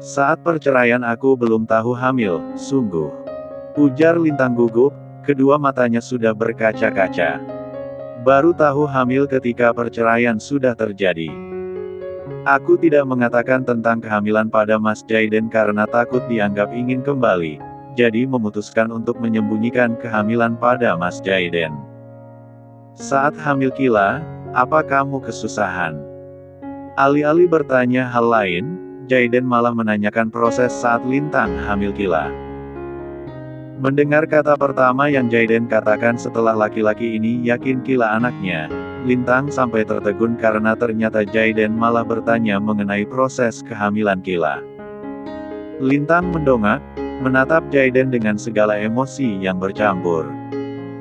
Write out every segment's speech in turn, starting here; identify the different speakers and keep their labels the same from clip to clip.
Speaker 1: Saat perceraian aku belum tahu hamil, sungguh. Ujar Lintang gugup, kedua matanya sudah berkaca-kaca. Baru tahu hamil ketika perceraian sudah terjadi. Aku tidak mengatakan tentang kehamilan pada Mas Jaiden karena takut dianggap ingin kembali, jadi memutuskan untuk menyembunyikan kehamilan pada Mas Jaiden. Saat hamil Kila, apa kamu kesusahan? Alih-alih bertanya hal lain, Jaiden malah menanyakan proses saat Lintang hamil Kila. Mendengar kata pertama yang Jaiden katakan setelah laki-laki ini yakin Kila anaknya, Lintang sampai tertegun karena ternyata Jaiden malah bertanya mengenai proses kehamilan Kila. Lintang mendongak, menatap Jaiden dengan segala emosi yang bercampur.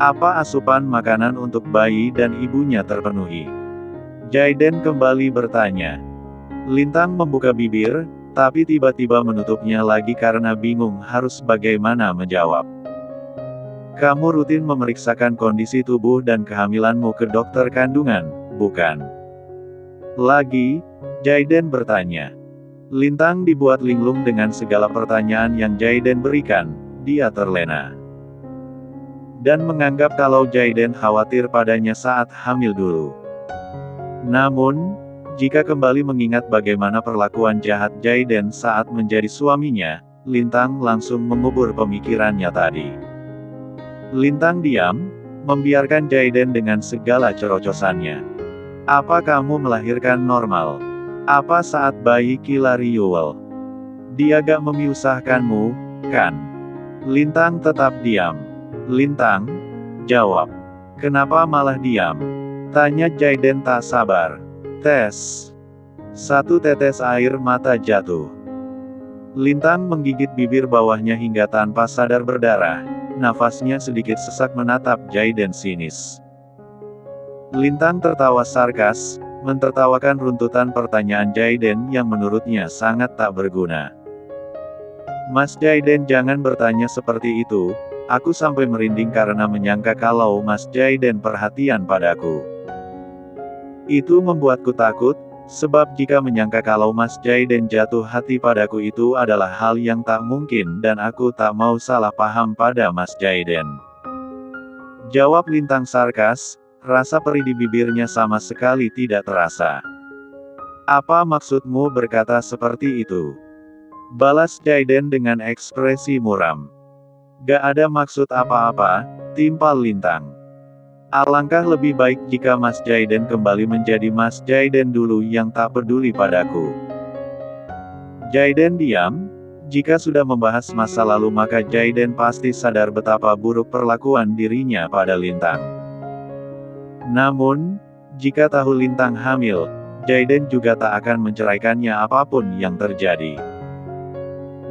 Speaker 1: Apa asupan makanan untuk bayi dan ibunya terpenuhi? Jaiden kembali bertanya. Lintang membuka bibir, tapi tiba-tiba menutupnya lagi karena bingung harus bagaimana menjawab. Kamu rutin memeriksakan kondisi tubuh dan kehamilanmu ke dokter kandungan, bukan? Lagi, Jaiden bertanya. Lintang dibuat linglung dengan segala pertanyaan yang Jaiden berikan, dia terlena. Dan menganggap kalau Jaiden khawatir padanya saat hamil dulu. Namun, jika kembali mengingat bagaimana perlakuan jahat Jaiden saat menjadi suaminya, Lintang langsung mengubur pemikirannya tadi. Lintang diam, membiarkan Jaiden dengan segala cerocosannya. Apa kamu melahirkan normal? Apa saat bayi Kila riuel? Dia gak memiusahkanmu, kan? Lintang tetap diam. Lintang, jawab. Kenapa malah diam? Tanya Jaiden tak sabar. Tes. Satu tetes air mata jatuh. Lintang menggigit bibir bawahnya hingga tanpa sadar berdarah. Nafasnya sedikit sesak menatap Jaiden sinis. Lintang tertawa sarkas, mentertawakan runtutan pertanyaan Jaiden yang menurutnya sangat tak berguna. Mas Jaiden jangan bertanya seperti itu, aku sampai merinding karena menyangka kalau Mas Jaiden perhatian padaku. Itu membuatku takut, sebab jika menyangka kalau Mas Jaiden jatuh hati padaku itu adalah hal yang tak mungkin dan aku tak mau salah paham pada Mas Jaiden. Jawab Lintang sarkas, rasa perih di bibirnya sama sekali tidak terasa. Apa maksudmu berkata seperti itu? Balas Jaiden dengan ekspresi muram. Gak ada maksud apa-apa, timpal Lintang. Alangkah lebih baik jika Mas Jaiden kembali menjadi Mas Jaiden dulu yang tak peduli padaku. Jaiden diam. Jika sudah membahas masa lalu maka Jaiden pasti sadar betapa buruk perlakuan dirinya pada Lintang. Namun, jika tahu Lintang hamil, Jaiden juga tak akan menceraikannya apapun yang terjadi.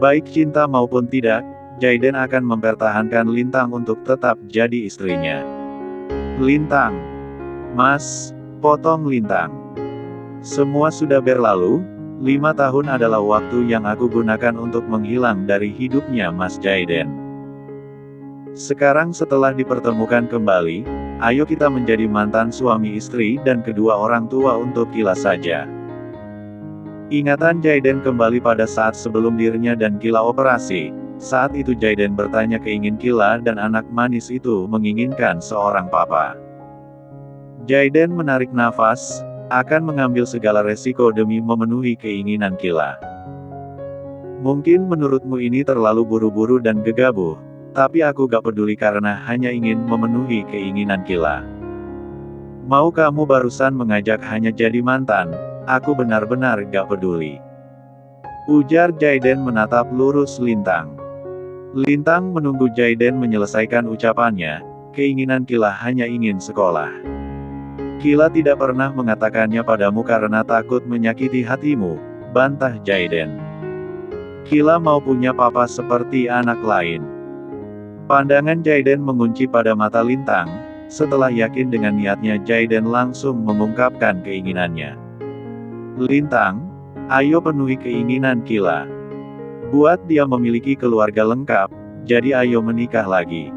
Speaker 1: Baik cinta maupun tidak, Jaiden akan mempertahankan Lintang untuk tetap jadi istrinya. Lintang. Mas, potong Lintang. Semua sudah berlalu, 5 tahun adalah waktu yang aku gunakan untuk menghilang dari hidupnya Mas Jaiden. Sekarang setelah dipertemukan kembali, ayo kita menjadi mantan suami istri dan kedua orang tua untuk Kila saja. Ingatan Jaiden kembali pada saat sebelum dirinya dan Kila operasi. Saat itu Jaiden bertanya keingin Kila dan anak manis itu menginginkan seorang papa. Jaiden menarik nafas, akan mengambil segala resiko demi memenuhi keinginan Kila. Mungkin menurutmu ini terlalu buru-buru dan gegabah, tapi aku gak peduli karena hanya ingin memenuhi keinginan Kila. Mau kamu barusan mengajak hanya jadi mantan, aku benar-benar gak peduli. Ujar Jaiden menatap lurus Lintang. Lintang menunggu Jaiden menyelesaikan ucapannya, keinginan Kila hanya ingin sekolah. Kila tidak pernah mengatakannya padamu karena takut menyakiti hatimu, bantah Jaiden. Kila mau punya papa seperti anak lain. Pandangan Jaiden mengunci pada mata Lintang, setelah yakin dengan niatnya Jaiden langsung mengungkapkan keinginannya. Lintang, ayo penuhi keinginan Kila. Buat dia memiliki keluarga lengkap, jadi ayo menikah lagi.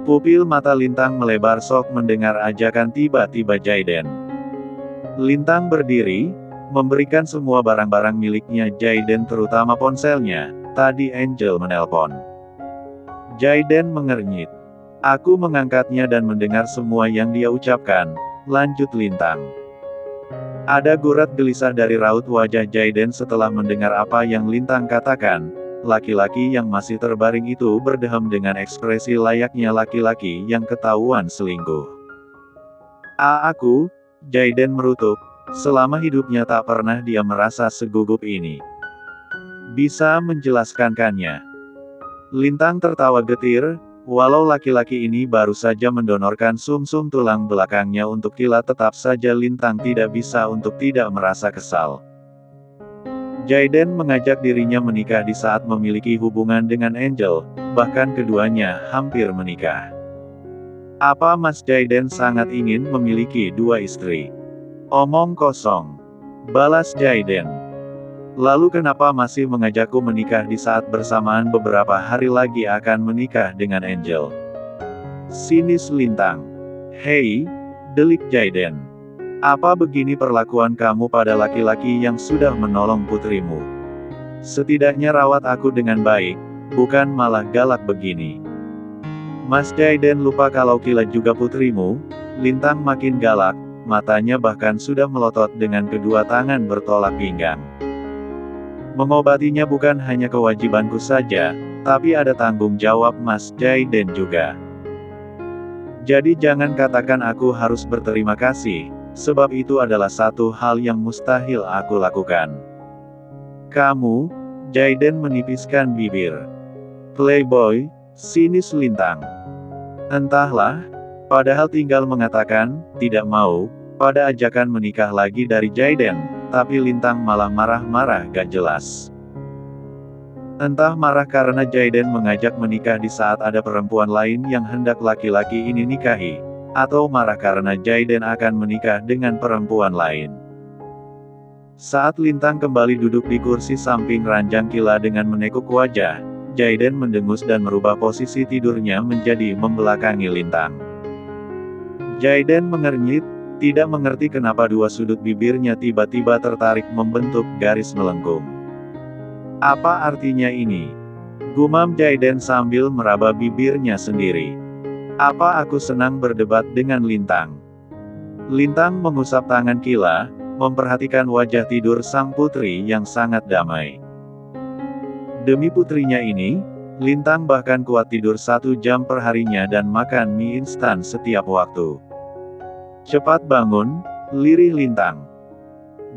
Speaker 1: Pupil mata Lintang melebar sok mendengar ajakan tiba-tiba Jaiden. Lintang berdiri, memberikan semua barang-barang miliknya Jaiden terutama ponselnya. Tadi Angel menelpon. Jaiden mengernyit. Aku mengangkatnya dan mendengar semua yang dia ucapkan, lanjut Lintang. Ada gurat gelisah dari raut wajah Jaiden setelah mendengar apa yang Lintang katakan. Laki-laki yang masih terbaring itu berdeham dengan ekspresi layaknya laki-laki yang ketahuan selingkuh. Aku, Jaiden merutuk, selama hidupnya tak pernah dia merasa segugup ini. Bisa menjelaskannya? Lintang tertawa getir, walau laki-laki ini baru saja mendonorkan sumsum tulang belakangnya untuk Kila, tetap saja Lintang tidak bisa untuk tidak merasa kesal. Jaiden mengajak dirinya menikah di saat memiliki hubungan dengan Angel, bahkan keduanya hampir menikah. Apa Mas Jaiden sangat ingin memiliki 2 istri? Omong kosong, balas Jaiden. Lalu kenapa masih mengajakku menikah di saat bersamaan beberapa hari lagi akan menikah dengan Angel? Sinis Lintang. Hei, delik Jaiden. Apa begini perlakuan kamu pada laki-laki yang sudah menolong putrimu? Setidaknya rawat aku dengan baik, bukan malah galak begini. Mas Jaiden lupa kalau Kila juga putrimu. Lintang makin galak, matanya bahkan sudah melotot dengan kedua tangan bertolak pinggang. Mengobatinya bukan hanya kewajibanku saja, tapi ada tanggung jawab Mas Jaiden juga. Jadi jangan katakan aku harus berterima kasih, sebab itu adalah satu hal yang mustahil aku lakukan. Kamu, Jaiden menipiskan bibir. Playboy, sinis Lintang. Entahlah, padahal tinggal mengatakan, tidak mau, pada ajakan menikah lagi dari Jaiden, tapi Lintang malah marah-marah gak jelas. Entah marah karena Jaiden mengajak menikah di saat ada perempuan lain yang hendak laki-laki ini nikahi, atau marah karena Jaiden akan menikah dengan perempuan lain. Saat Lintang kembali duduk di kursi samping ranjang Kila dengan menekuk wajah, Jaiden mendengus dan merubah posisi tidurnya menjadi membelakangi Lintang. Jaiden mengernyit, tidak mengerti kenapa dua sudut bibirnya tiba-tiba tertarik membentuk garis melengkung. Apa artinya ini? Gumam Jaiden sambil meraba bibirnya sendiri. Apa aku senang berdebat dengan Lintang? Lintang mengusap tangan Kila, memperhatikan wajah tidur sang putri yang sangat damai. Demi putrinya ini, Lintang bahkan kuat tidur 1 jam per harinya dan makan mie instan setiap waktu. Cepat bangun, lirih Lintang.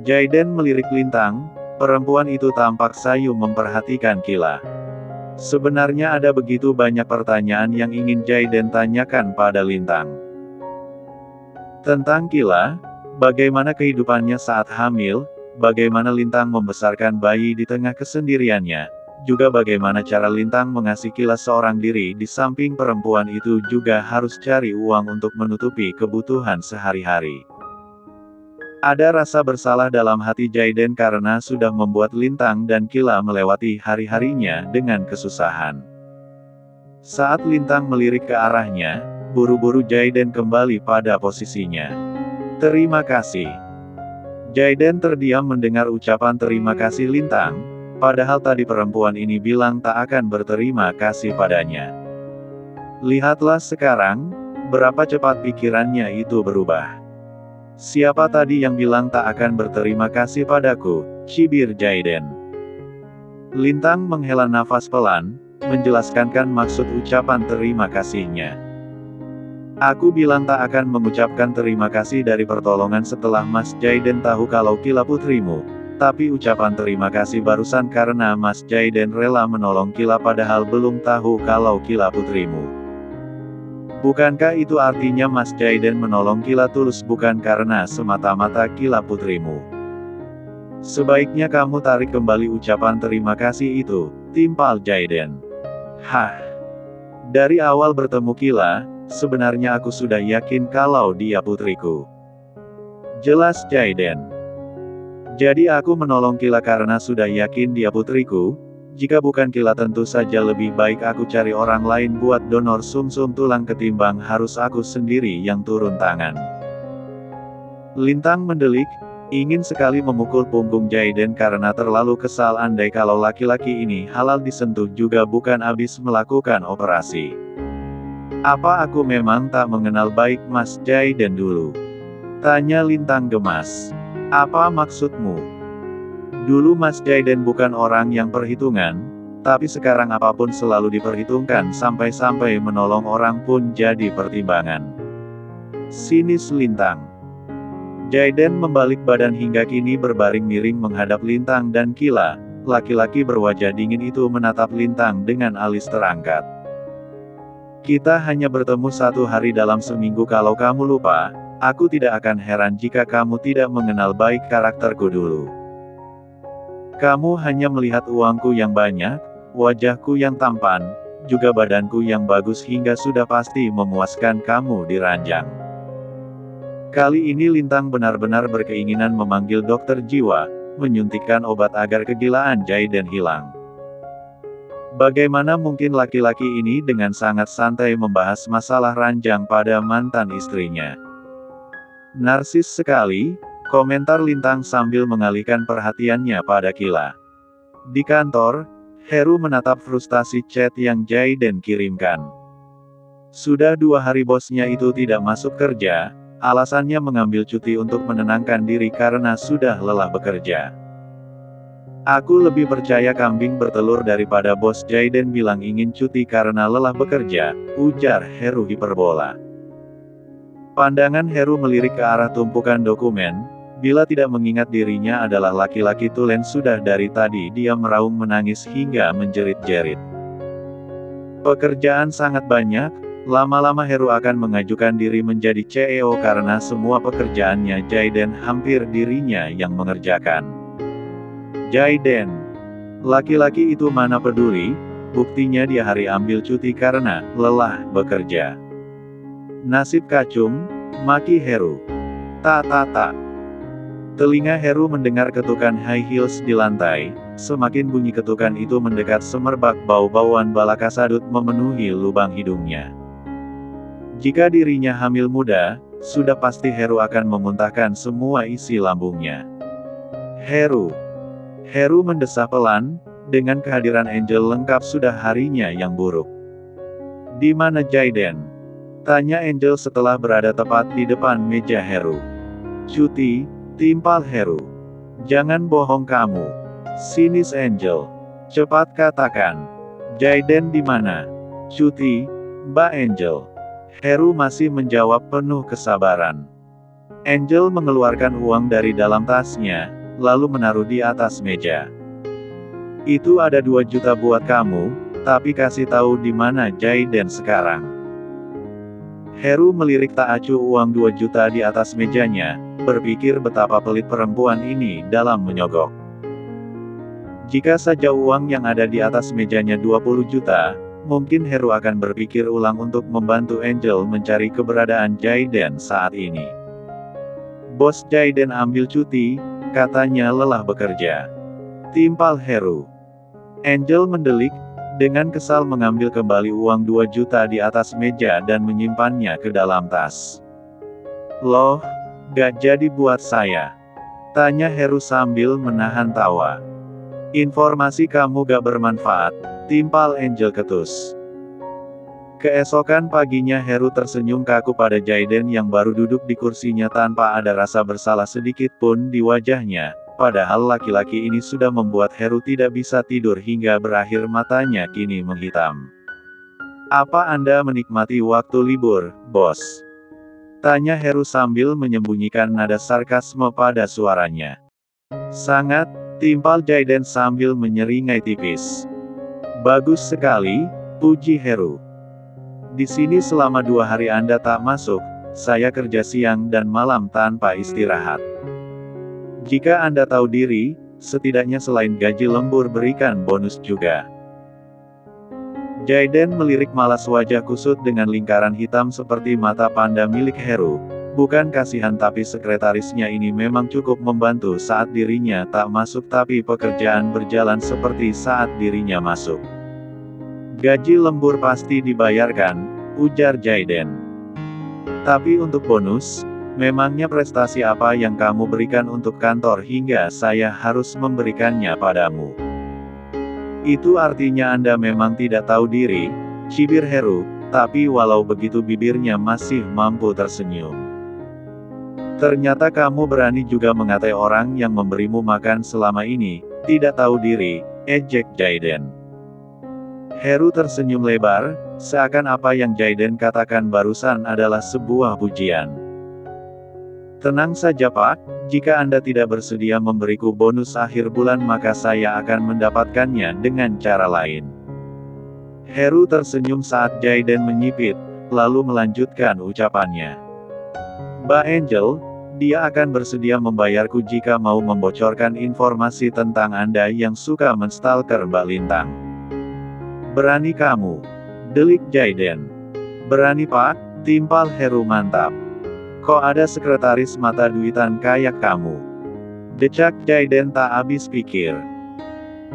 Speaker 1: Jaiden melirik Lintang, perempuan itu tampak sayu memperhatikan Kila. Sebenarnya ada begitu banyak pertanyaan yang ingin Jaiden tanyakan pada Lintang. Tentang Kila, bagaimana kehidupannya saat hamil, bagaimana Lintang membesarkan bayi di tengah kesendiriannya, juga bagaimana cara Lintang mengasihi Kila seorang diri di samping perempuan itu juga harus cari uang untuk menutupi kebutuhan sehari-hari. Ada rasa bersalah dalam hati Jaiden karena sudah membuat Lintang dan Kila melewati hari-harinya dengan kesusahan. Saat Lintang melirik ke arahnya, buru-buru Jaiden kembali pada posisinya. Terima kasih. Jaiden terdiam mendengar ucapan terima kasih Lintang, padahal tadi perempuan ini bilang tak akan berterima kasih padanya. Lihatlah sekarang, berapa cepat pikirannya itu berubah. Siapa tadi yang bilang tak akan berterima kasih padaku, cibir Jaiden. Lintang menghela nafas pelan, menjelaskan maksud ucapan terima kasihnya. Aku bilang tak akan mengucapkan terima kasih dari pertolongan setelah Mas Jaiden tahu kalau Kila putrimu, tapi ucapan terima kasih barusan karena Mas Jaiden rela menolong Kila padahal belum tahu kalau Kila putrimu. Bukankah itu artinya Mas Jaiden menolong Kila tulus bukan karena semata-mata Kila putrimu? Sebaiknya kamu tarik kembali ucapan terima kasih itu, timpal Jaiden. Hah? Dari awal bertemu Kila, sebenarnya aku sudah yakin kalau dia putriku. Jelas Jaiden. Jadi aku menolong Kila karena sudah yakin dia putriku. Jika bukan Kila tentu saja lebih baik aku cari orang lain buat donor sumsum tulang ketimbang harus aku sendiri yang turun tangan. Lintang mendelik, Ingin sekali memukul punggung Jaiden karena terlalu kesal andai kalau laki-laki ini halal disentuh juga bukan habis melakukan operasi. Apa aku memang tak mengenal baik Mas Jaiden dulu? Tanya Lintang gemas. Apa maksudmu? Dulu Mas Jaiden bukan orang yang perhitungan, tapi sekarang apapun selalu diperhitungkan sampai-sampai menolong orang pun jadi pertimbangan. Sinis Lintang. Jaiden membalik badan hingga kini berbaring miring menghadap Lintang dan Kila. Laki-laki berwajah dingin itu menatap Lintang dengan alis terangkat. Kita hanya bertemu 1 hari dalam seminggu. Kalau kamu lupa, aku tidak akan heran jika kamu tidak mengenal baik karakterku dulu. Kamu hanya melihat uangku yang banyak, wajahku yang tampan, juga badanku yang bagus hingga sudah pasti memuaskan kamu di ranjang. Kali ini Lintang benar-benar berkeinginan memanggil dokter jiwa, menyuntikkan obat agar kegilaan Jaiden hilang. Bagaimana mungkin laki-laki ini dengan sangat santai membahas masalah ranjang pada mantan istrinya? Narsis sekali, komentar Lintang sambil mengalihkan perhatiannya pada Kila. Di kantor, Heru menatap frustasi chat yang Jaiden kirimkan. Sudah 2 hari bosnya itu tidak masuk kerja. Alasannya mengambil cuti untuk menenangkan diri karena sudah lelah bekerja. Aku lebih percaya kambing bertelur daripada bos Jaiden bilang ingin cuti karena lelah bekerja, ujar Heru hiperbola. Pandangan Heru melirik ke arah tumpukan dokumen. Bila tidak mengingat dirinya adalah laki-laki tulen, sudah dari tadi dia meraung menangis hingga menjerit-jerit. Pekerjaan sangat banyak. Lama-lama Heru akan mengajukan diri menjadi CEO karena semua pekerjaannya Jaiden hampir dirinya yang mengerjakan. Jaiden. Laki-laki itu mana peduli, buktinya dia hari ambil cuti karena lelah bekerja. Nasib kacung, maki Heru. Tak. Telinga Heru mendengar ketukan high heels di lantai. Semakin bunyi ketukan itu mendekat, semerbak bau-bauan bala kasadut memenuhi lubang hidungnya. Jika dirinya hamil muda, sudah pasti Heru akan memuntahkan semua isi lambungnya. Heru mendesah pelan, dengan kehadiran Angel lengkap sudah harinya yang buruk. Di mana Jaiden? Tanya Angel setelah berada tepat di depan meja Heru. Cuti, timpal Heru. Jangan bohong kamu. Sinis Angel. Cepat katakan. Jaiden di mana? Cuti, Mbak Angel. Heru masih menjawab penuh kesabaran. Angel mengeluarkan uang dari dalam tasnya, lalu menaruh di atas meja. Itu ada 2 juta buat kamu, tapi kasih tahu di mana Jaiden sekarang. Heru melirik tak acuh uang 2 juta di atas mejanya, berpikir betapa pelit perempuan ini dalam menyogok. Jika saja uang yang ada di atas mejanya 20 juta, mungkin Heru akan berpikir ulang untuk membantu Angel mencari keberadaan Jaiden saat ini. Bos Jaiden ambil cuti, katanya lelah bekerja. Timpal Heru. Angel mendelik, dengan kesal mengambil kembali uang 2 juta di atas meja dan menyimpannya ke dalam tas. Loh, gak jadi buat saya? Tanya Heru sambil menahan tawa. Informasi kamu gak bermanfaat, timpal Angel ketus. Keesokan paginya Heru tersenyum kaku pada Jaiden yang baru duduk di kursinya tanpa ada rasa bersalah sedikit pun di wajahnya, padahal laki-laki ini sudah membuat Heru tidak bisa tidur hingga berakhir matanya kini menghitam. Apa Anda menikmati waktu libur, bos? Tanya Heru sambil menyembunyikan nada sarkasme pada suaranya. Sangat, timpal Jaiden sambil menyeringai tipis. Bagus sekali, puji Heru. Di sini selama 2 hari Anda tak masuk, saya kerja siang dan malam tanpa istirahat. Jika Anda tahu diri, setidaknya selain gaji lembur berikan bonus juga. Jaiden melirik malas wajah kusut dengan lingkaran hitam seperti mata panda milik Heru. Bukan kasihan tapi sekretarisnya ini memang cukup membantu saat dirinya tak masuk tapi pekerjaan berjalan seperti saat dirinya masuk. Gaji lembur pasti dibayarkan, ujar Jaiden. Tapi untuk bonus, Memangnya prestasi apa yang kamu berikan untuk kantor hingga saya harus memberikannya padamu? Itu artinya Anda memang tidak tahu diri, cibir Heru, tapi walau begitu bibirnya masih mampu tersenyum. Ternyata kamu berani juga mengatai orang yang memberimu makan selama ini, tidak tahu diri, ejek Jaiden. Heru tersenyum lebar, seakan apa yang Jaiden katakan barusan adalah sebuah pujian. Tenang saja Pak, jika Anda tidak bersedia memberiku bonus akhir bulan maka saya akan mendapatkannya dengan cara lain. Heru tersenyum saat Jaiden menyipit, lalu melanjutkan ucapannya. Mbak Angel, dia akan bersedia membayarku jika mau membocorkan informasi tentang Anda yang suka menstalker Mbak Lintang. Berani kamu? Delik Jaiden. Berani Pak, timpal Heru mantap. Kok ada sekretaris mata duitan kayak kamu? Decak Jaiden tak habis pikir.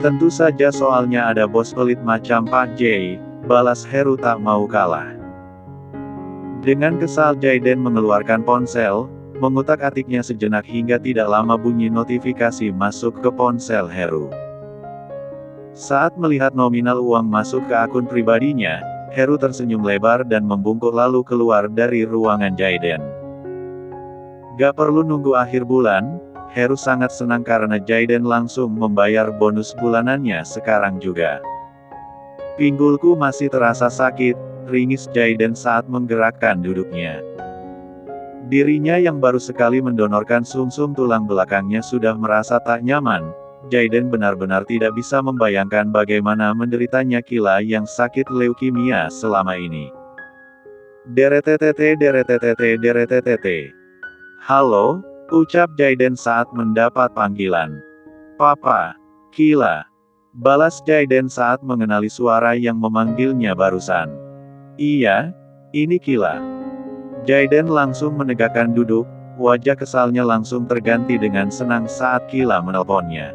Speaker 1: Tentu saja soalnya ada bos pelit macam Pak J, balas Heru tak mau kalah. Dengan kesal Jaiden mengeluarkan ponsel, mengutak-atiknya sejenak hingga tidak lama bunyi notifikasi masuk ke ponsel Heru. Saat melihat nominal uang masuk ke akun pribadinya, Heru tersenyum lebar dan membungkuk lalu keluar dari ruangan Jaiden. Gak perlu nunggu akhir bulan, Heru sangat senang karena Jaiden langsung membayar bonus bulanannya sekarang juga. Pinggulku masih terasa sakit, ringis Jaiden saat menggerakkan duduknya. Dirinya yang baru sekali mendonorkan sumsum tulang belakangnya sudah merasa tak nyaman. Jaiden benar-benar tidak bisa membayangkan bagaimana menderitanya Kila yang sakit leukemia selama ini. Deretetetet. Halo, ucap Jaiden saat mendapat panggilan. Papa, Kila. Balas Jaiden saat mengenali suara yang memanggilnya barusan. Iya, ini Kila. Jaiden langsung menegakkan duduk, wajah kesalnya langsung terganti dengan senang saat Kila menelponnya.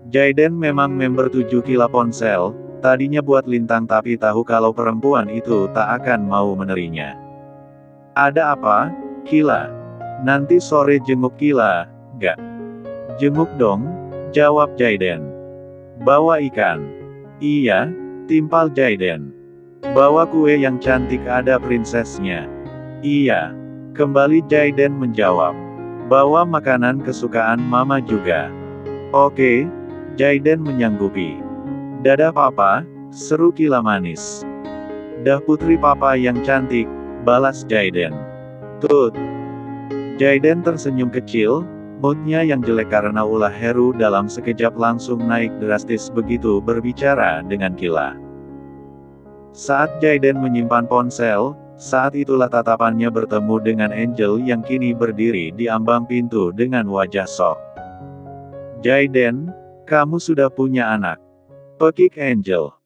Speaker 1: Jaiden memang member 7 Kila ponsel, tadinya buat Lintang tapi tahu kalau perempuan itu tak akan mau menerinya. Ada apa, Kila? Nanti sore jenguk Kila, gak? Jenguk dong, jawab Jaiden. Bawa ikan. Iya, timpal Jaiden. Bawa kue yang cantik ada prinsesnya. Iya. Kembali Jaiden menjawab. Bawa makanan kesukaan mama juga. Oke. Jaiden menyanggupi. Dadah papa, seru Kila manis. Dah putri papa yang cantik, balas Jaiden. Tut. Jaiden tersenyum kecil, moodnya yang jelek karena ulah Heru dalam sekejap langsung naik drastis begitu berbicara dengan Kila. Saat Jaiden menyimpan ponsel, saat itulah tatapannya bertemu dengan Angel yang kini berdiri di ambang pintu dengan wajah shock. Jaiden, kamu sudah punya anak. Pekik Angel.